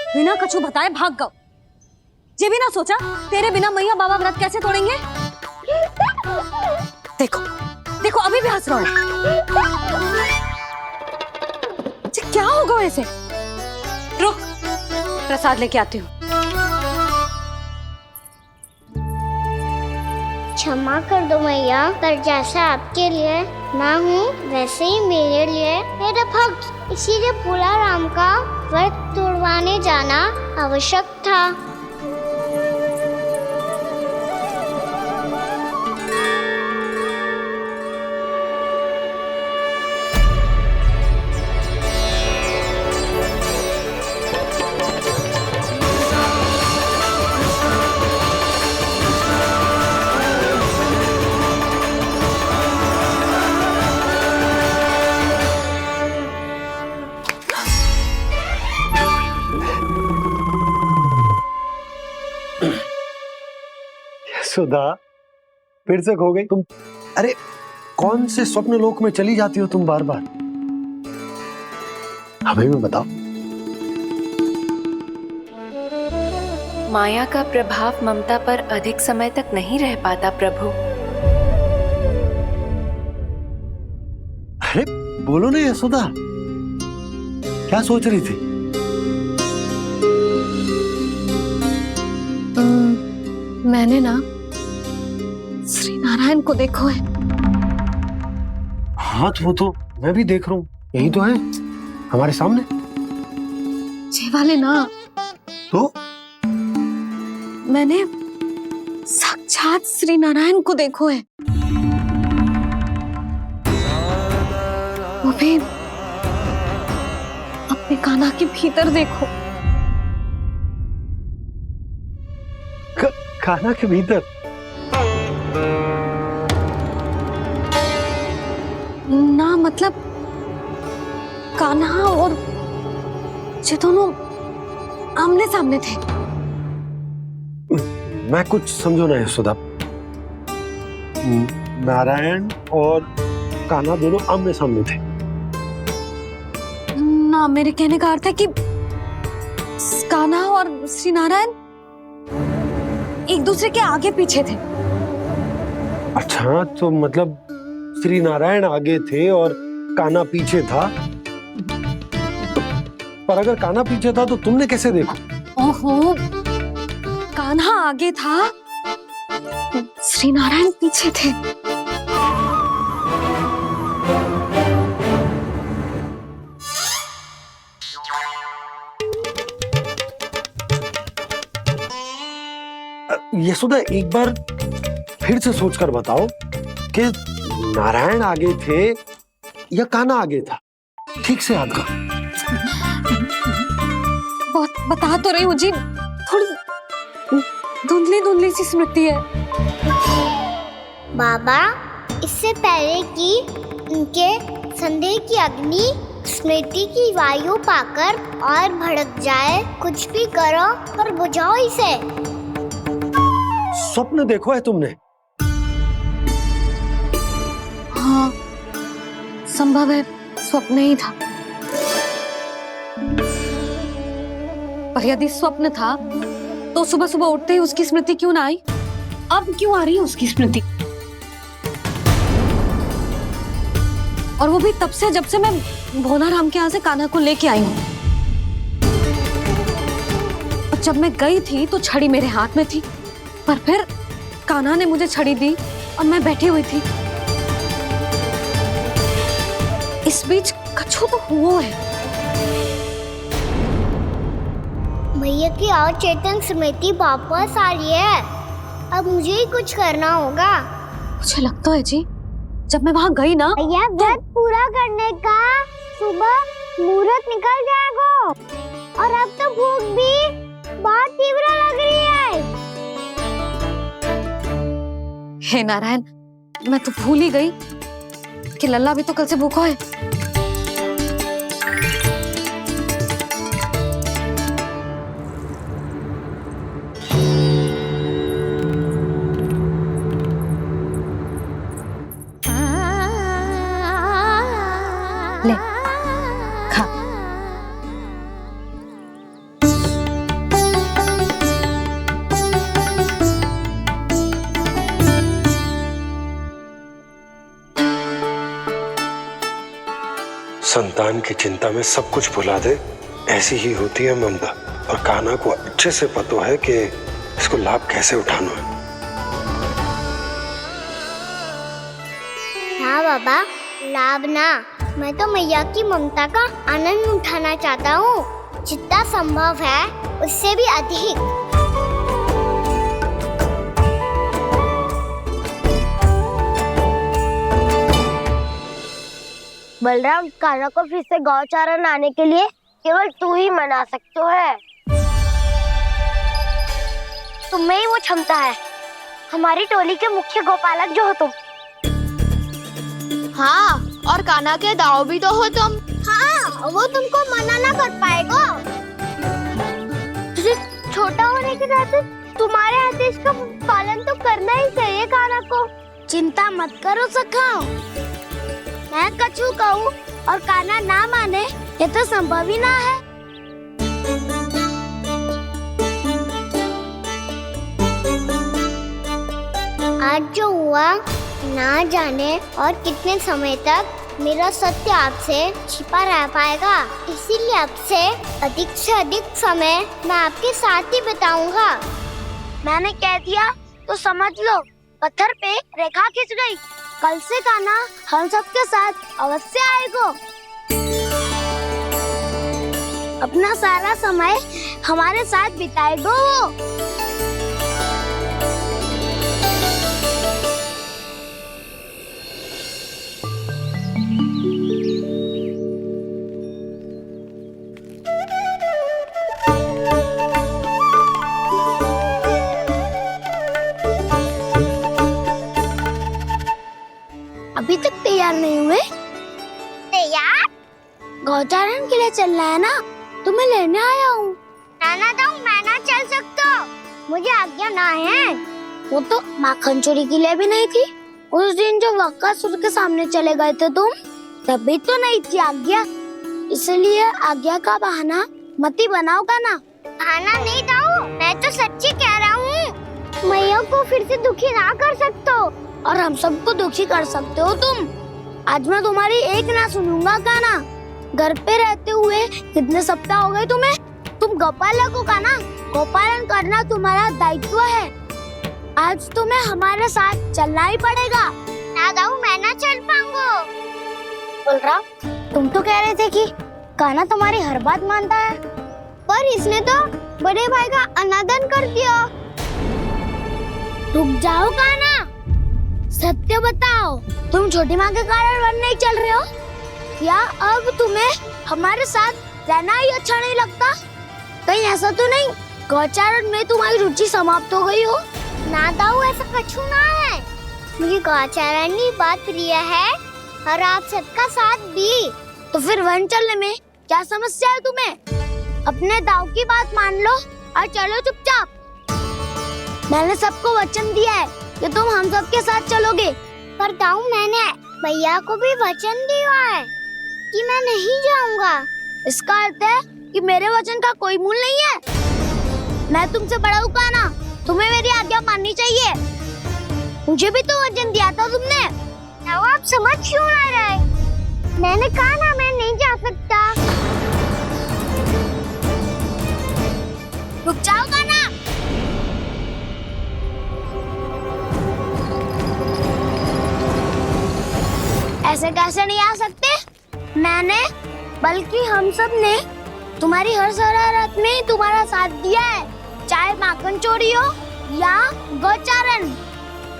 बिना कछु बताए भाग गओ। ये भी ना सोचा तेरे बिना मैया बाबा व्रत कैसे तोड़ेंगे। देखो देखो अभी भी हंस रहा है। क्या होगा ऐसे? रुक, प्रसाद लेके आती हूँ। क्षमा कर दो मैया, पर जैसा आपके लिए ना हूँ वैसे ही मेरे लिए मेरा भक्त, इसीलिए भोला राम का व्रत तोड़वाने जाना आवश्यक था। सुधा, फिर से खो गई तुम। अरे कौन से स्वप्न लोक में चली जाती हो तुम बार बार? हमें भी बताओ। माया का प्रभाव ममता पर अधिक समय तक नहीं रह पाता प्रभु। अरे बोलो ना यशोदा, क्या सोच रही थी? मैंने ना श्री नारायण को देखो है। हाँ तो वो तो मैं भी देख रहा हूँ, यही तो है हमारे सामने। ये वाले ना, तो मैंने साक्षात श्री नारायण को देखो है, वो भी अपने कान्हा के भीतर देखो। कान्हा के भीतर? ना मतलब कान्हा और ये दोनों आमने सामने थे। मैं कुछ समझो ना यशोदा। नारायण और कान्हा दोनों आमने सामने थे? ना, मेरे कहने का अर्थ है कि कान्हा और श्री नारायण एक दूसरे के आगे पीछे थे। अच्छा, तो मतलब श्री नारायण आगे थे और कान्हा पीछे था। पर अगर कान्हा पीछे था तो तुमने कैसे देखा? ओहो, कान्हा आगे था, श्री नारायण पीछे थे। यशोदा, एक बार फिर से सोचकर बताओ कि नारायण आगे थे या कान्हा आगे था? ठीक से याद करो। बहुत बता तो रही हूँ जी, थोड़ी धुंधली धुंधली सी स्मृति है। बाबा, इससे पहले कि उनके संदेह की अग्नि स्मृति की वायु पाकर और भड़क जाए, कुछ भी करो और बुझाओ इसे। स्वप्न देखो है तुमने? हाँ, संभव है स्वप्न ही था। पर यदि स्वप्न था तो सुबह सुबह उठते ही उसकी स्मृति क्यों ना आई? अब क्यों आ रही है उसकी स्मृति? और वो भी तब से जब से मैं भोला राम के यहाँ से कान्हा को लेके आई हूँ। और जब मैं गई थी तो छड़ी मेरे हाथ में थी, पर फिर कान्हा ने मुझे छड़ी दी और मैं बैठी हुई थी। इस बीच कछु तो हुआ है। भैया की और चेतन स्मृति वापस आ रही है। अब मुझे ही कुछ करना होगा। मुझे लगता है जी, जब मैं वहां गई ना, भैया व्रत पूरा करने का सुबह मुहूर्त निकल जाएगा और अब तो भूख भी बहुत तीव्र लग रही है। हे नारायण, मैं तो भूल ही गई कि लल्ला भी तो कल से भूखा है। ले, खा। संतान की चिंता में सब कुछ भुला दे, ऐसी ही होती है ममता। और कान्हा को अच्छे से पता है कि इसको लाभ कैसे उठाना है। हाँ बाबा, लाभ ना, मैं तो मैया की ममता का आनंद उठाना चाहता हूँ, जितना संभव है उससे भी अधिक। बलराम, कान्हा को फिर से गौचारण आने के लिए केवल तू ही मना सकते है। तुम में ही वो क्षमता है, हमारी टोली के मुख्य गोपालक जो हो तुम। हाँ, और कान्हा के दाव भी तो हो तुम। हाँ, वो तुमको मना ना कर पाएगा। तुझे छोटा होने के नाते तुम्हारे आदेश का पालन तो करना ही चाहिए कान्हा को। चिंता मत करो सखा, मैं कछु कहूँ और कान्हा ना माने, ये तो संभव ही ना है। आज जो हुआ ना जाने और कितने समय तक मेरा सत्य आपसे छिपा रह पाएगा, इसीलिए आपसे अधिक से अधिक समय मैं आपके साथ ही बिताऊंगा। मैंने कह दिया तो समझ लो, पत्थर पे रेखा खिंच गई। कल से कान्हा हम सबके साथ अवश्य आएगा। अपना सारा समय हमारे साथ बिताएगा वो। अभी तक तैयार नहीं हुए? तैयार? गौचारण के लिए चलना है ना, तुम्हें लेने आया हूँ। नाना दाऊ, मैं ना चल सकता, मुझे आज्ञा ना है। वो तो माखन चोरी के लिए भी नहीं थी। उस दिन जो वक्कासुर के सामने चले गए थे तुम, तभी तो नहीं थी आज्ञा। इसलिए आज्ञा का बहाना मत ही बनाओ कान्हा। बहाना नहीं दाऊ, मैं तो सच्ची कह रहा हूँ। मैया को फिर से दुखी ना कर सकते हो और हम सबको दुखी कर सकते हो तुम। आज मैं तुम्हारी एक ना सुनूंगा कान्हा। घर पे रहते हुए कितने सप्ताह हो गए तुम्हें? तुम गोपालक हो कान्हा, गोपालन करना तुम्हारा दायित्व है। आज तुम्हें हमारे साथ चलना ही पड़ेगा। ना दाऊ, मैं ना चल पाऊंगा। बलराम, तुम तो कह रहे थे कि कान्हा तुम्हारी हर बात मानता है, पर इसने तो बड़े भाई का अनादर कर दिया। रुक जाओ कान्हा, सत्य बताओ, तुम छोटी माँ के कारण वन नहीं चल रहे हो या अब तुम्हें हमारे साथ रहना ही अच्छा नहीं लगता? कहीं ऐसा तो नहीं गौचारण में तुम्हारी रुचि समाप्त हो गई हो? ना दाऊ, ऐसा कछु ना है। मुझे गौचारण की बात प्रिय है और आप सबका साथ भी। तो फिर वन चलने में क्या समस्या है तुम्हें? अपने दाऊ की बात मान लो और चलो चुपचाप। मैंने सबको वचन दिया है कि तुम हम सबके साथ चलोगे। पर दाऊ, मैंने भैया को भी वचन दिया है कि मैं नहीं जाऊंगा। इसका अर्थ है कि मेरे वचन का कोई मूल नहीं है। मैं तुमसे बड़ा हूँ कान्हा, तुम्हें मेरी आज्ञा माननी चाहिए। मुझे भी तो वचन दिया था तुमने। दाऊ, आप समझ क्यों ना रहे? मैंने कहा ना, मैं नहीं जा सकता। रुक जाओ कान्हा। ऐसे कैसे नहीं आ सकते? मैंने बल्कि हम सब ने तुम्हारी हर शरारत में तुम्हारा साथ दिया है, चाहे माखन चोरी हो या गौचारण।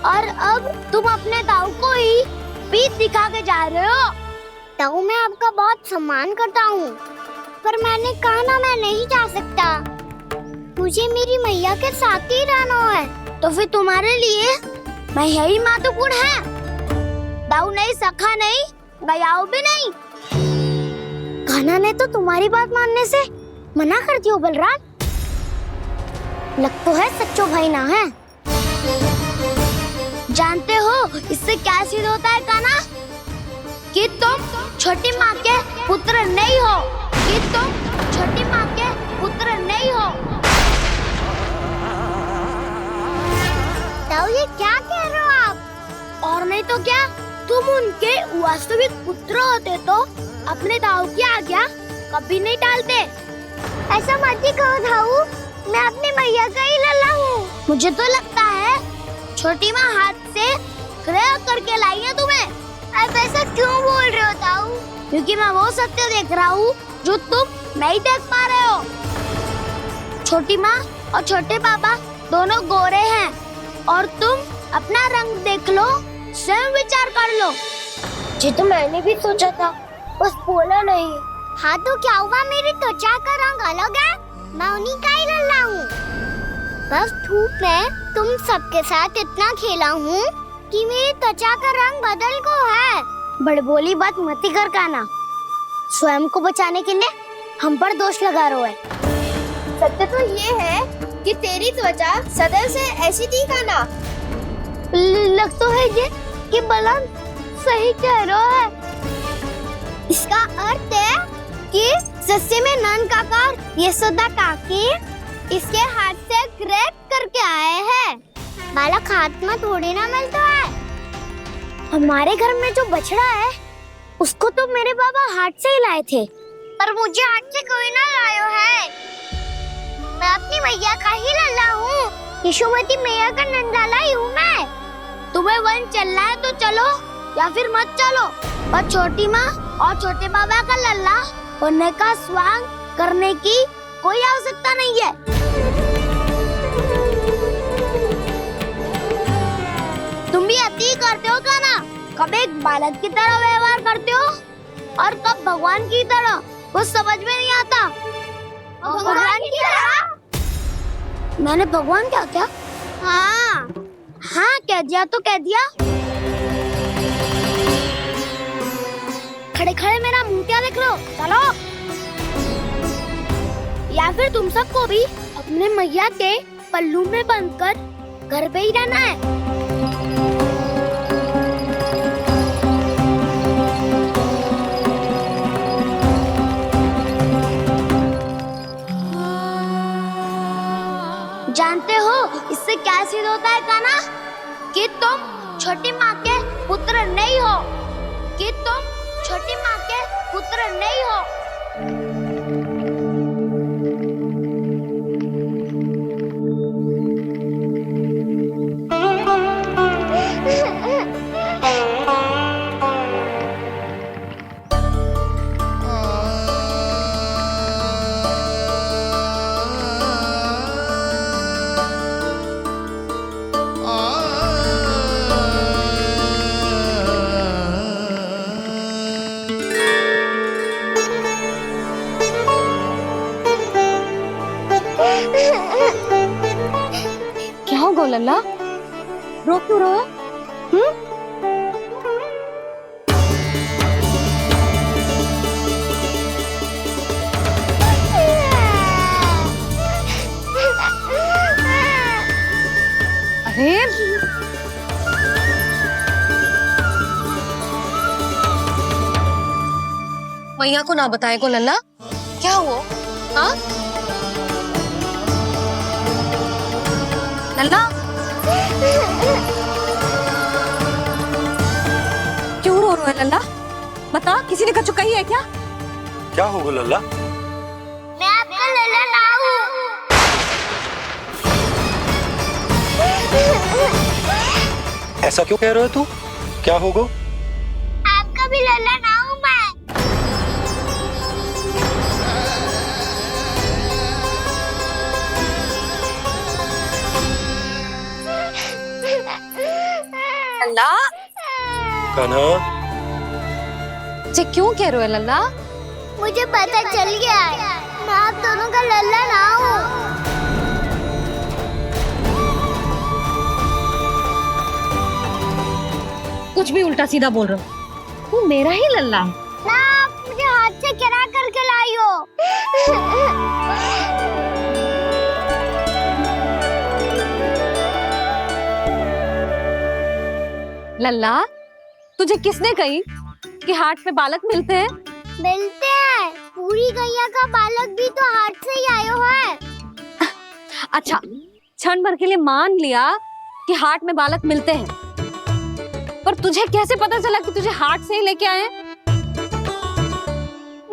और अब तुम अपने दाऊ को ही पीठ दिखा के जा रहे हो। दाऊ, मैं आपका बहुत सम्मान करता हूँ, पर मैंने कहा ना, मैं नहीं जा सकता। मुझे मेरी मैया के साथ ही रहना है। तो फिर तुम्हारे लिए मैया ही महत्वपूर्ण है। दाऊ नहीं, सखा नहीं, गयाऊ भी नहीं। कान्हा ने तो तुम्हारी बात मानने से मना कर दिया। बलराम, लग तो है सच्चो भाई ना है। जानते हो इससे क्या सिद्ध होता है कान्हा? कि तुम छोटी माँ के पुत्र नहीं हो, कि तुम छोटी माँ के पुत्र नहीं हो। दाऊ, ये क्या कह रहे हो आप? और नहीं तो क्या, तुम उनके वास्तविक पुत्र होते तो अपने दाऊ की आज्ञा कभी नहीं टालते। ऐसा मत ही कहो दाऊ, मैं अपनी मैया का ही लल्ला हूँ। मुझे तो लगता है छोटी माँ हाथ से ग्रह करके लाई है तुम्हें। आप ऐसा क्यों बोल रहे हो दाऊ? क्योंकि मैं वो सत्य देख रहा हूँ जो तुम नहीं देख पा रहे हो। छोटी माँ और छोटे पापा दोनों गोरे हैं और तुम अपना रंग देख लो, स्वयं विचार कर लो। जी तो मैंने भी सोचा था, बस बोला नहीं। हाँ तो क्या हुआ, मेरी त्वचा का रंग अलग है, मैं उन्हीं का ही लल्ला हूँ। बस धूप में तुम सबके साथ इतना खेला हूँ कि मेरी त्वचा का रंग बदल को है। बड़बोली बात मत ही कर काना, स्वयं को बचाने के लिए हम पर दोष लगा रहे है। सत्य तो ये है कि तेरी त्वचा सदैव से ऐसी थी काना। लग तो है ये कि बलम सही कह रहा है। इसका अर्थ है कि सस्ते में नन काकर यशोदा काकी इसके हाथ से ग्रेट करके आए हैं। बालक हाथ में थोड़ी ना मिलता है। हमारे घर में जो बछड़ा है उसको तो मेरे बाबा हाथ से ही लाए थे, पर मुझे हाथ से कोई ना लायो है। मैं अपनी मैया का ही लल्ला हूँ, यशोमती मैया का नंदलाला ही हूँ मैं। तुम्हें वन चलना है तो चलो या फिर मत चलो, पर छोटी माँ और छोटे बाबा का लल्ला बनने का स्वांग करने की कोई आवश्यकता नहीं है। तुम भी अति करते हो काना, कब एक बालक की तरह व्यवहार करते हो और कब भगवान की तरह, कुछ समझ में नहीं आता। भगवान की तरह? मैंने भगवान क्या क्या? हाँ हाँ कह दिया तो कह दिया। खड़े खड़े मेरा मुंह क्या देख लो, चलो। या फिर तुम सबको भी अपने मैया के पल्लू में बंधकर घर पे ही रहना है। जानते हो इससे क्या सिद्ध होता है काना? कि तुम छोटी माँ के पुत्र नहीं हो, कि तुम छोटी माँ के पुत्र नहीं हो। क्या हो गो लल्ला, रो क्यों रहा? अरे मैया को ना बताए को लल्ला, क्या हुआ? हाँ लल्ला, क्यों रो रहा है लल्ला? बता, किसी ने कछु कही है क्या? क्या होगा लल्ला? मैं आपका लल्ला ना हूँ। ऐसा क्यों कह रहे हो तू? क्या होगा? आपका भी लल्ला ना हूँ मैं। लल्ला, कान्हा, जे क्यों कह रहे हो लल्ला? मुझे पता चल गया है, मैं आप दोनों का लल्ला ना हूँ। कुछ भी उल्टा सीधा बोल रहे हो, तू मेरा ही लल्ला है। ना आप मुझे हाथ से गिरा करके लाई हो। लल्ला, तुझे किसने कही कि हाट में बालक मिलते हैं? मिलते हैं, पूरी गैया का बालक भी तो हाट से ही आयो है। अच्छा, क्षण भर के लिए मान लिया कि हाट में बालक मिलते हैं, पर तुझे कैसे पता चला कि तुझे हाट से ही लेके आए हैं?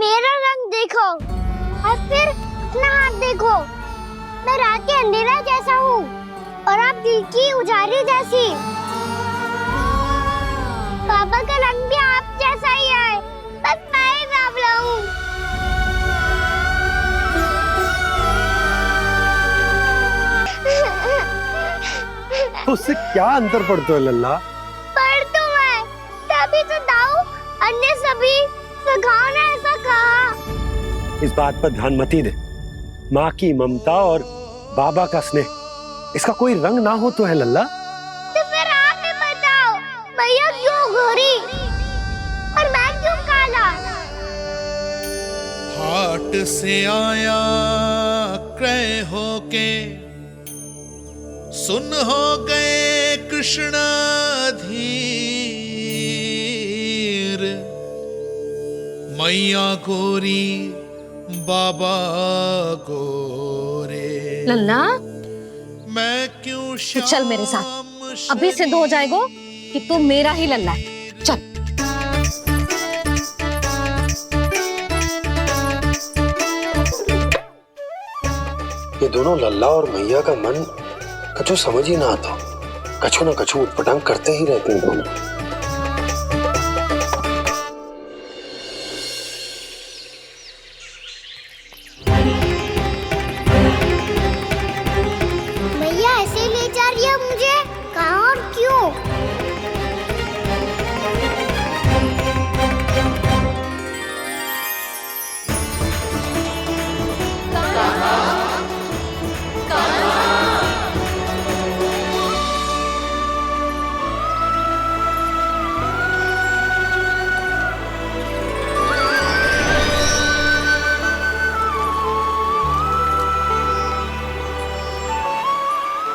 मेरा रंग देखो और फिर अपना हाथ देखो। मैं रात के अंधेरा जैसा हूँ और आप दिल की उजाली जैसी। पापा का रंग भी आप जैसा ही है, बस मैं ही बावला हूँ। उससे क्या अंतर पड़ता है लल्ला? पर तो मैं तभी तो दाऊ अन्य सभी सखाओ ने ऐसा कहा। इस बात पर ध्यान मत ही दे। माँ की ममता और बाबा का स्नेह, इसका कोई रंग ना हो तो है लल्ला। तो फिर आप ही बताओ, भैया क्यों गोरी और मैं क्यों काला? हाट से आया क्रय होके, सुन हो गए कृष्ण धीर। मैया गोरी बाबा गोरे, लल्ला मैं क्यों तू चल मेरे साथ, अभी सिद्ध हो जाएगा कि तू मेरा ही लल्ला है। चल। ये दोनों लल्ला और मैया का मन कछु समझ ही ना आता। कछु ना कछु उटपटांग करते ही रहते हैं दोनों। भैया ऐसे ले जा रही है मुझे, कहाँ और क्यों?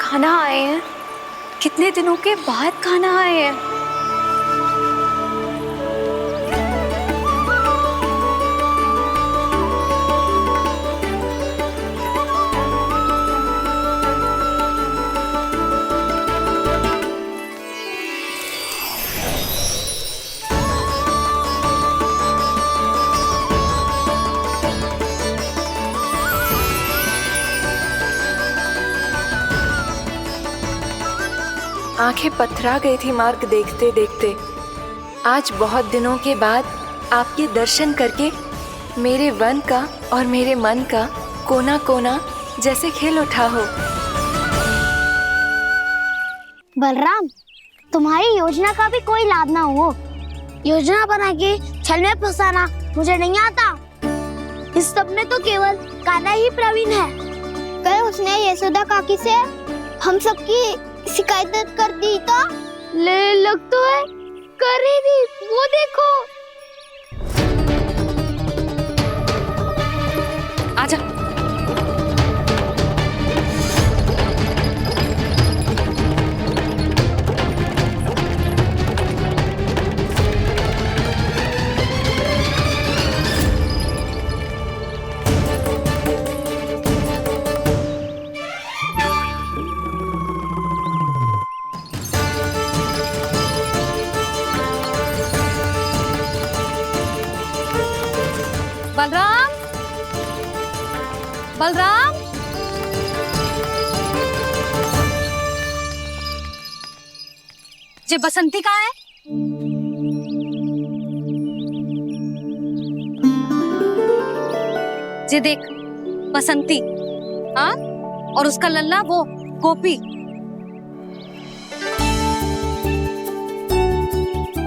खाना आए हैं, कितने दिनों के बाद खाना आए हैं। आंखें पथरा गई थी मार्ग देखते देखते। आज बहुत दिनों के बाद आपके दर्शन करके मेरे वन का और मेरे मन का कोना कोना जैसे खिल उठा हो। बलराम, तुम्हारी योजना का भी कोई लाभ ना हो। योजना बना के छल में फंसाना मुझे नहीं आता। इस सब में तो केवल कान्हा ही प्रवीण है। कल उसने यशोदा काकी से हम सबकी शिकायत कर दी तो ले लग तो है कर ही दी, वो देखो। आजा। बलराम, बलराम, ये बसंती कहाँ है? ये देख बसंती, हाँ, और उसका लल्ला वो गोपी।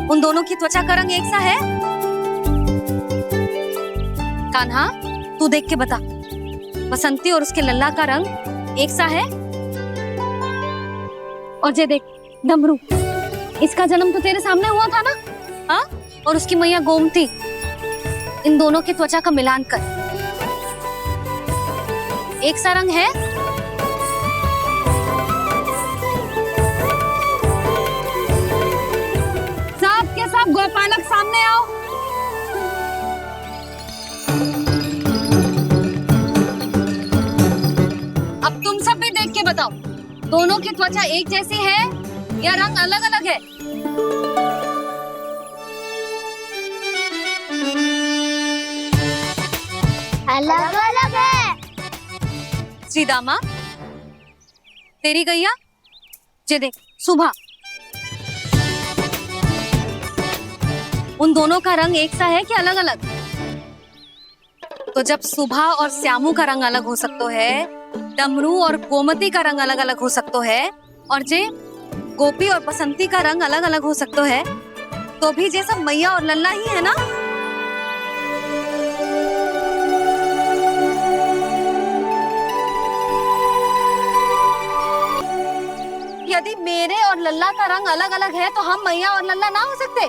उन दोनों की त्वचा का रंग एक सा है? कान्हा, तू देख के बता, बसंती और उसके लल्ला का रंग एक सा है? और ये देख डमरू, इसका जन्म तो तेरे सामने हुआ था ना, हाँ? और उसकी मैया गोमती, इन दोनों की त्वचा का मिलान कर, एक सा रंग है? सब के सब गोपालक सामने आओ। अब तुम सब भी देख के बताओ, दोनों की त्वचा एक जैसी है या रंग अलग अलग है? अलग अलग है। श्री दामा, तेरी गैया जे देख सुबह, उन दोनों का रंग एक सा है कि अलग अलग? तो जब सुबह और श्यामू का रंग अलग हो सकता है, डमरू और गोमती का रंग अलग अलग हो सकता है, और जे गोपी और बसंती का रंग अलग अलग हो सकता है, तो भी जे सब मैया और लल्ला ही है ना? यदि मेरे और लल्ला का रंग अलग अलग है तो हम मैया और लल्ला ना हो सकते?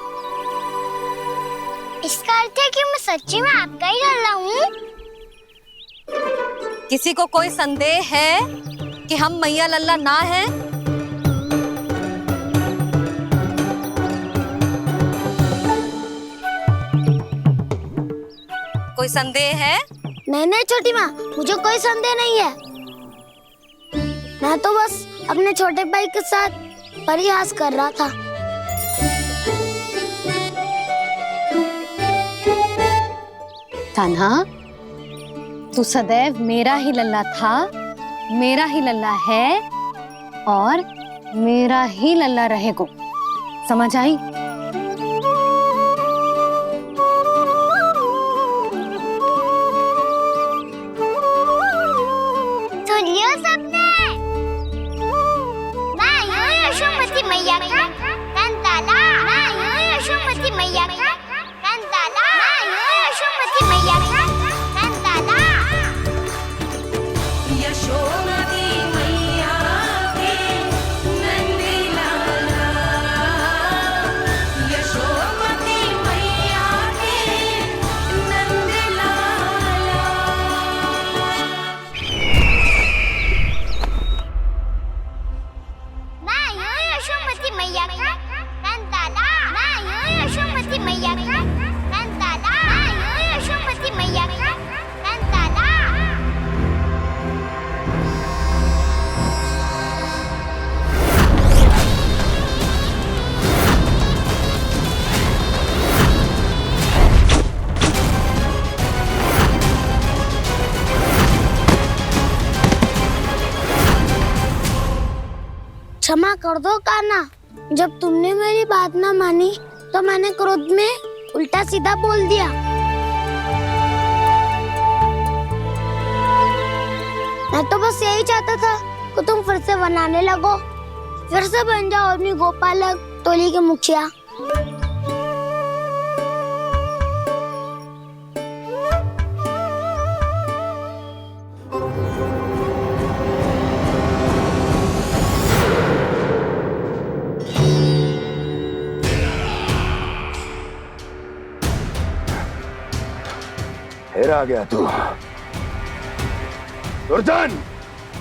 इसका अर्थ है कि मैं सच्ची में आपका ही लल्ला हूँ। किसी को कोई संदेह है कि हम मैया लल्ला ना हैं? कोई संदेह है? नहीं छोटी माँ, मुझे कोई संदेह नहीं है। मैं तो बस अपने छोटे भाई के साथ परिहास कर रहा था। कान्हा, तू सदैव मेरा ही लल्ला था, मेरा ही लल्ला है और मेरा ही लल्ला रहेगा। समझ आई? सुन लियो सबने, मैं हूँ यशोमती मैया का कंताला, मैं हूँ यशोमती मैया का कंताला, मैं हूँ यशोमती मैया का कंताला। यशोमती मैया के नंदी लाला, यशोमती मैया के नंदी लाला। मैं हूँ यशोमती मैया का कंताला, मैं हूँ यशोमती मैया का कंताला, मैं हूँ यशोमती मैया का कंताला। क्षमा कर दो कान्हा, जब तुमने मेरी बात ना मानी तो मैंने क्रोध में उल्टा सीधा बोल दिया। मैं तो बस यही चाहता था कि तुम फिर से बनाने लगो, फिर से बन जाओ अपनी गोपालक टोली के मुखिया। फिर आ गया तू। दुर्जन,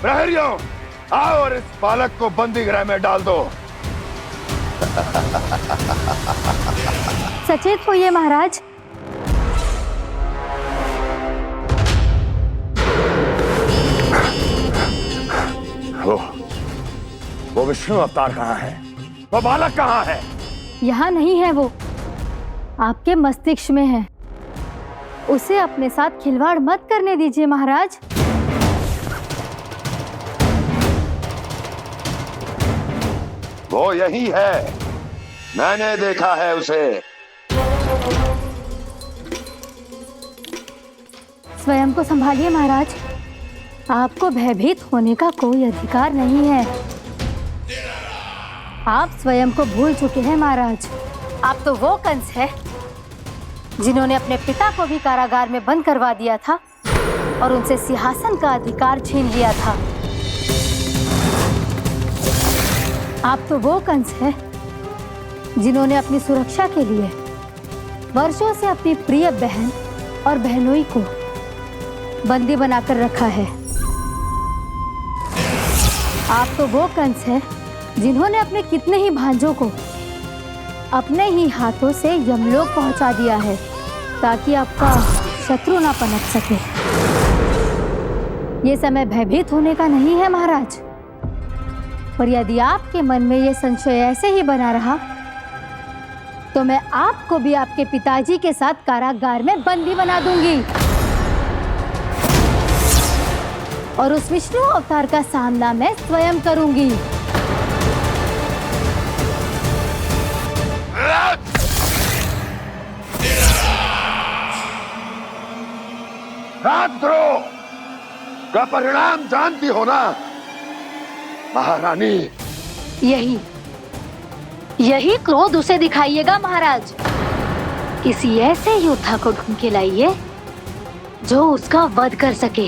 प्रहरियों, आओ और इस बालक को बंदी गृह में डाल दो। सचेत होइए महाराज। वो विष्णु अवतार कहाँ है? वो बालक कहाँ है? यहाँ नहीं है, वो आपके मस्तिष्क में है। उसे अपने साथ खिलवाड़ मत करने दीजिए महाराज। वो यही है, मैंने देखा है उसे। स्वयं को संभालिए महाराज, आपको भयभीत होने का कोई अधिकार नहीं है। आप स्वयं को भूल चुके हैं महाराज। आप तो वो कंस है जिन्होंने अपने पिता को भी कारागार में बंद करवा दिया था और उनसे सिंहासन का अधिकार छीन लिया था। आप तो वो कंस है जिन्होंने अपनी सुरक्षा के लिए वर्षों से अपनी प्रिय बहन और बहनोई को बंदी बनाकर रखा है। आप तो वो कंस है जिन्होंने अपने कितने ही भांजों को अपने ही हाथों से यमलोक पहुंचा दिया है ताकि आपका शत्रु ना पनप सके। ये समय भयभीत होने का नहीं है महाराज, पर यदि आपके मन में ये संशय ऐसे ही बना रहा तो मैं आपको भी आपके पिताजी के साथ कारागार में बंदी बना दूंगी। और उस विष्णु अवतार का सामना मैं स्वयं करूंगी। राजद्रोह का परिणाम जानती हो ना महारानी? यही क्रोध उसे दिखाइएगा महाराज। किसी ऐसे योद्धा को ढूंढ के लाइए जो उसका वध कर सके।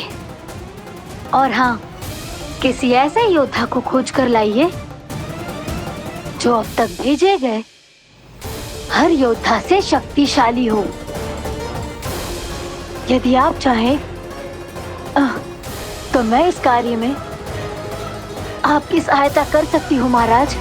और हाँ, किसी ऐसे योद्धा को खोज कर लाइए जो अब तक भेजे गए हर योद्धा से शक्तिशाली हो। यदि आप चाहें तो मैं इस कार्य में आपकी सहायता कर सकती हूँ महाराज।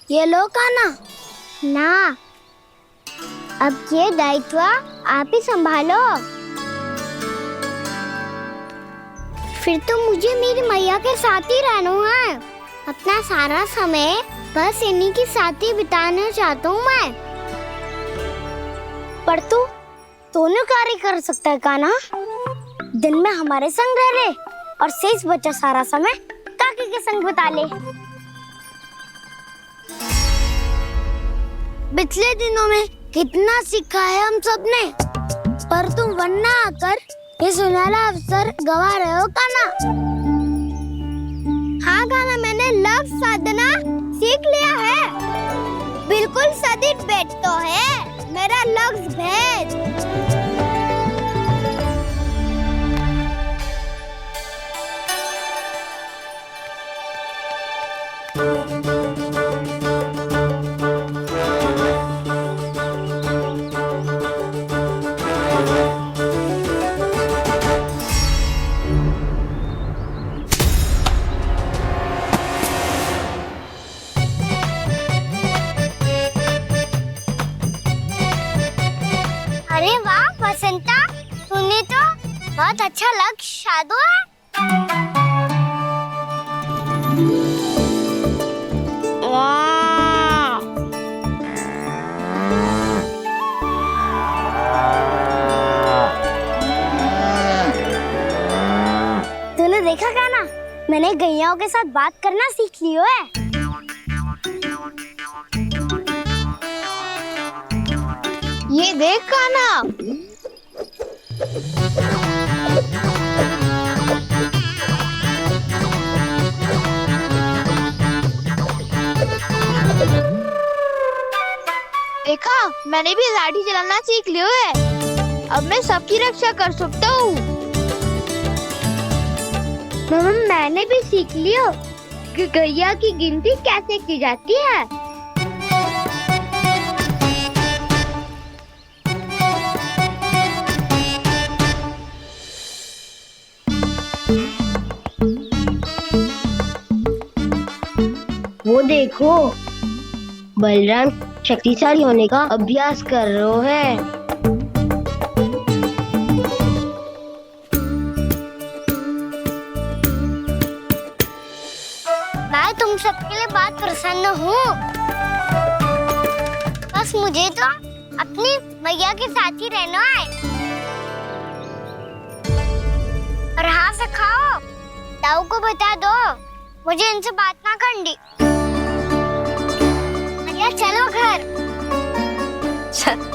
ये लो कान्हा। ना, अब ये दायित्व आप ही संभालो। फिर तो मुझे मेरी मैया के साथ ही रहना है। अपना सारा समय बस इन्हीं के साथ ही बिताना चाहता हूँ मैं। पर तू दोनों कार्य कर सकता है कान्हा। दिन में हमारे संग रह ले और शेष बचा सारा समय काकी के संग बिता ले। पिछले दिनों में कितना सीखा है हम सब ने, पर तुम वरना आकर ये सुनहरा अवसर गवा रहे हो कान्हा। हाँ कान्हा, मैंने लक्ष्य साधना सीख लिया है। बिल्कुल सदित भेद तो है मेरा लक्ष्य भेद। अरे वाह वसंता, तूने तो बहुत अच्छा लक्ष्य साधा है। वाह! तूने देखा कान्हा, मैंने गैयाओं के साथ बात करना सीख लियो है। ये देख कान्हा, देखा, मैंने भी लाठी चलाना सीख लियो है। अब मैं सबकी रक्षा कर सकता हूँ। मैंने भी सीख लियो कि गैया की गिनती कैसे की जाती है। वो देखो, बलराम शक्तिशाली होने का अभ्यास कर रहे हैं। मैं तुम सबके लिए बहुत प्रसन्न हूँ। बस मुझे तो अपनी मैया के साथ ही रहना है। और हाँ से खाओ, ताऊ को बता दो मुझे इनसे बात ना करनी। मैया चलो घर। चल।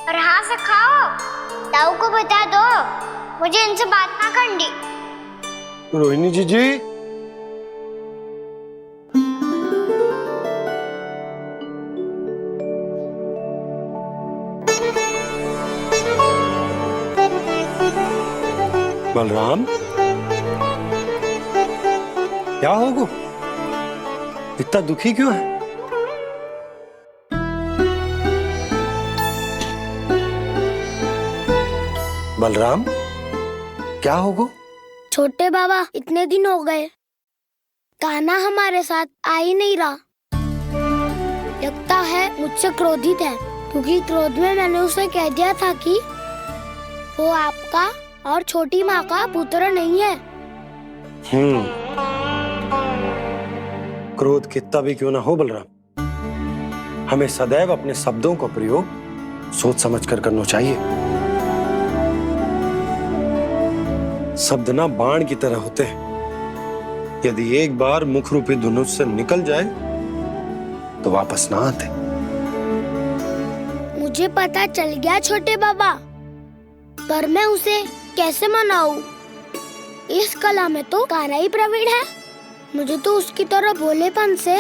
और हाँ से खाओ, ताऊ को बता दो मुझे इनसे बात ना करनी। रोहिणी जी बलराम, क्या होगा? इतना दुखी क्यों है? बलराम, क्या होगा? छोटे बाबा, इतने दिन हो गए कान्हा हमारे साथ आ ही नहीं रहा। लगता है मुझसे क्रोधित है, क्योंकि क्रोध में मैंने उसे कह दिया था कि वो आपका और छोटी माँ का पुत्र नहीं है। क्रोध कितना भी क्यों ना हो बलराम, हमें सदैव अपने शब्दों का प्रयोग सोच समझ कर करना चाहिए। शब्द ना बाण की तरह होते हैं, यदि एक बार मुख रूपी धनुष से निकल जाए तो वापस ना आते। मुझे पता चल गया छोटे बाबा, पर मैं उसे कैसे मनाऊं? इस कला में तो कान्हा ही प्रवीण है। मुझे तो उसकी तरह भोलेपन से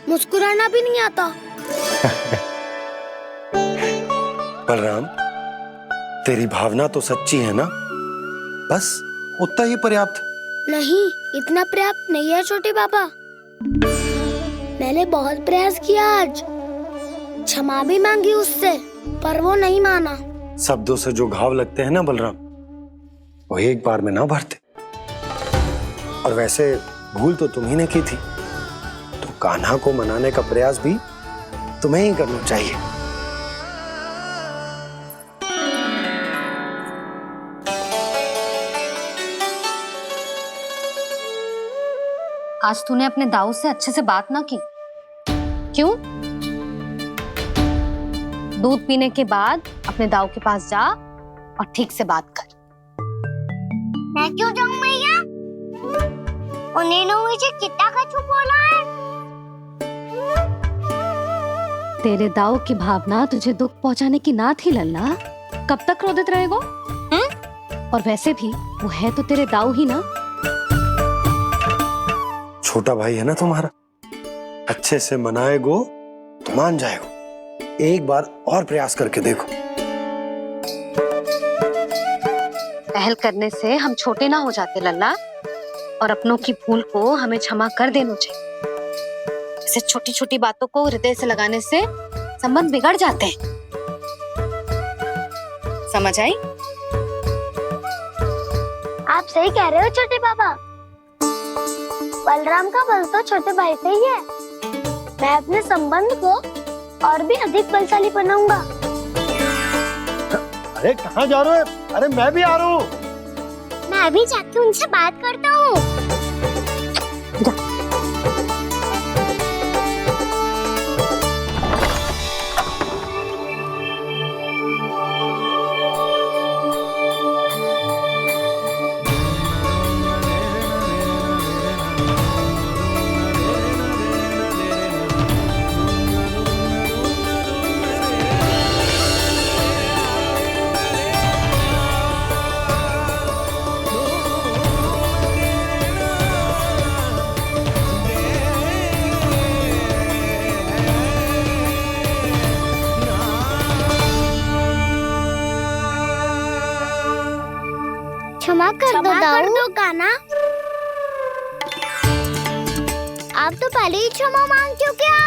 मुस्कुराना भी नहीं आता। बलराम, तेरी भावना तो सच्ची है ना, बस उतना ही पर्याप्त। नहीं, इतना पर्याप्त नहीं है छोटे बाबा। मैंने बहुत प्रयास किया, आज क्षमा भी मांगी उससे, पर वो नहीं माना। शब्दों से जो घाव लगते हैं ना बलराम, वो एक बार में ना भरते। और वैसे भूल तो तुम्ही ने की थी, तो कान्हा को मनाने का प्रयास भी तुम्हें ही करना चाहिए। आज तूने अपने दाऊ से अच्छे से बात ना की, क्यों? दूध पीने के बाद अपने दाऊ के पास जा और ठीक से बात कर। मैं क्यों जाऊं मैया? उन्होंने मुझे कितना कछु बोला है। तेरे दाऊ की भावना तुझे दुख पहुंचाने की ना थी लल्ला, कब तक क्रोधित रहेगो? और वैसे भी वो है तो तेरे दाऊ ही ना। छोटा भाई है ना तुम्हारा, अच्छे से मनाएगो तो मान जाएगो। एक बार और प्रयास करके देखो। पहल करने से हम छोटे ना हो जाते लल्ला, और अपनों की भूल को हमें क्षमा कर देना चाहिए। ऐसे छोटी छोटी बातों को हृदय से लगाने से संबंध बिगड़ जाते हैं। समझ आई? आप सही कह रहे हो छोटे बाबा। बलराम का बल तो छोटे भाई से ही है। मैं अपने संबंध को और भी अधिक बलशाली बनाऊंगा। अरे कहाँ जा रहे हो? अरे मैं भी आ रहा हूँ। मैं अभी जाके उनसे बात करता हूँ। क्षमा कर दो कान्हा। आप तो पहले ही क्षमा मांग क्यों क्या?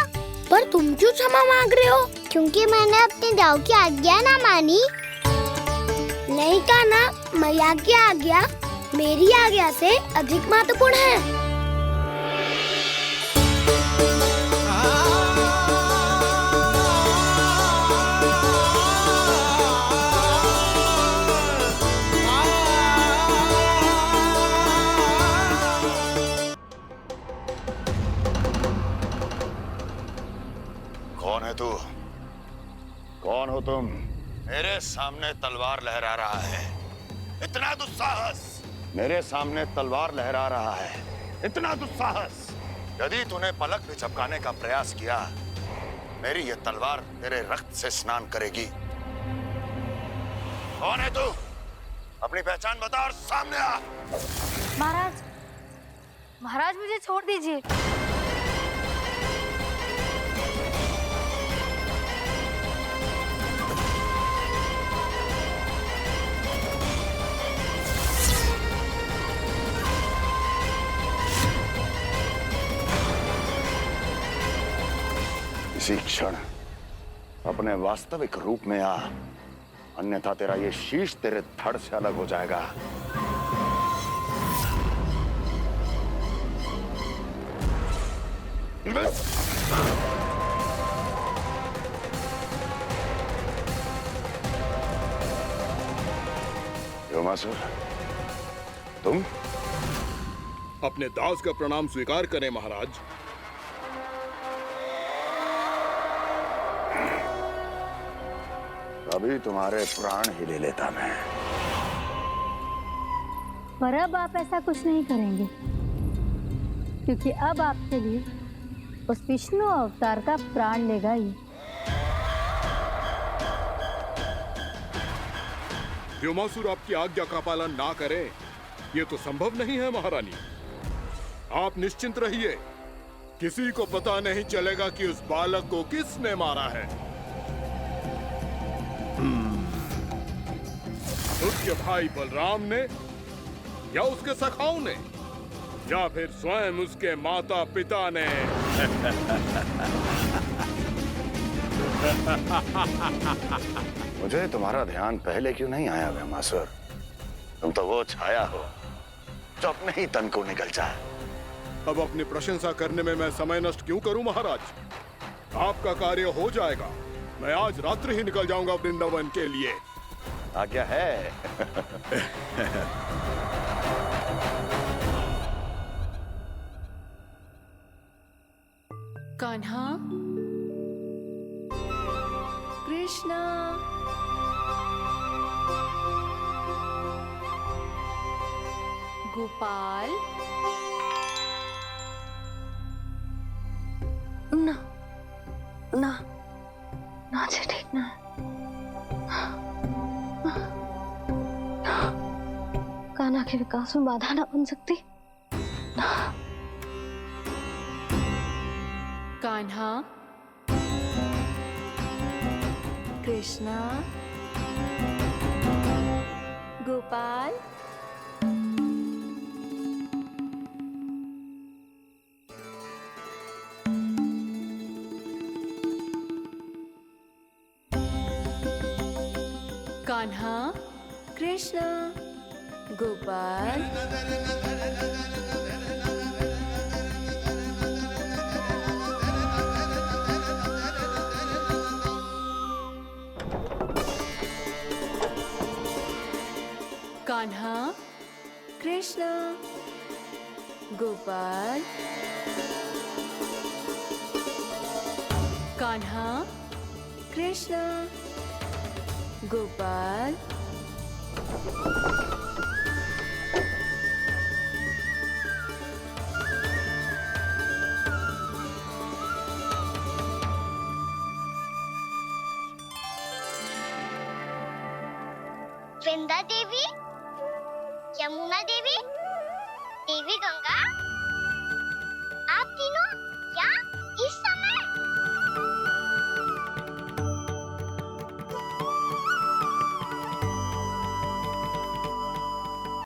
पर तुम क्यों क्षमा मांग रहे हो? क्योंकि मैंने अपने दाऊ की आज्ञा ना मानी। नहीं कान्हा, मैया की आज्ञा मेरी आज्ञा से अधिक महत्वपूर्ण है। कौन है तू? कौन हो तुम? मेरे सामने तलवार लहरा रहा है, इतना दुस्साहस! मेरे सामने तलवार लहरा रहा है, इतना दुस्साहस! यदि तूने पलक भी झपकाने का प्रयास किया, मेरी ये तलवार तेरे रक्त से स्नान करेगी। कौन है तू? अपनी पहचान बता और सामने आ। महाराज, महाराज मुझे छोड़ दीजिए। इसी क्षण अपने वास्तविक रूप में आ, अन्यथा तेरा ये शीश तेरे धड़ से अलग हो जाएगा। योमासुर, तुम अपने दास का प्रणाम स्वीकार करें महाराज। अभी तुम्हारे प्राण ही ले लेता मैं। पर अब आप ऐसा कुछ नहीं करेंगे, क्योंकि अब आपके लिए उस विष्णु अवतार का प्राण लेगा ही। व्योमासुर आपकी आज्ञा का पालन ना करे, ये तो संभव नहीं है महारानी। आप निश्चिंत रहिए, किसी को पता नहीं चलेगा कि उस बालक को किसने मारा है। उसके भाई बलराम ने, या उसके सखाओं ने, या फिर स्वयं उसके माता पिता ने। मुझे तुम्हारा ध्यान पहले क्यों नहीं आया व्योमासुर? तुम तो वो छाया हो जो अपने ही तन को निकल जाए। अब अपनी प्रशंसा करने में मैं समय नष्ट क्यों करूं महाराज? आपका कार्य हो जाएगा। मैं आज रात्रि ही निकल जाऊंगा वृंदावन के लिए। आज्ञा है। कान्हा, कृष्णा, गोपाल। ना ना ना जी, ठीक ना। कान्हा के विकास में बाधा ना बन सकती। कान्हा, कृष्णा, गोपाल। कान्हा, कृष्णा, गोपाल। कान्हा, कृष्णा, गोपाल। कान्हा, कृष्णा, गोपाल। वृंदा देवी, यमुना देवी, देवी गंगा, आप तीनों यहाँ?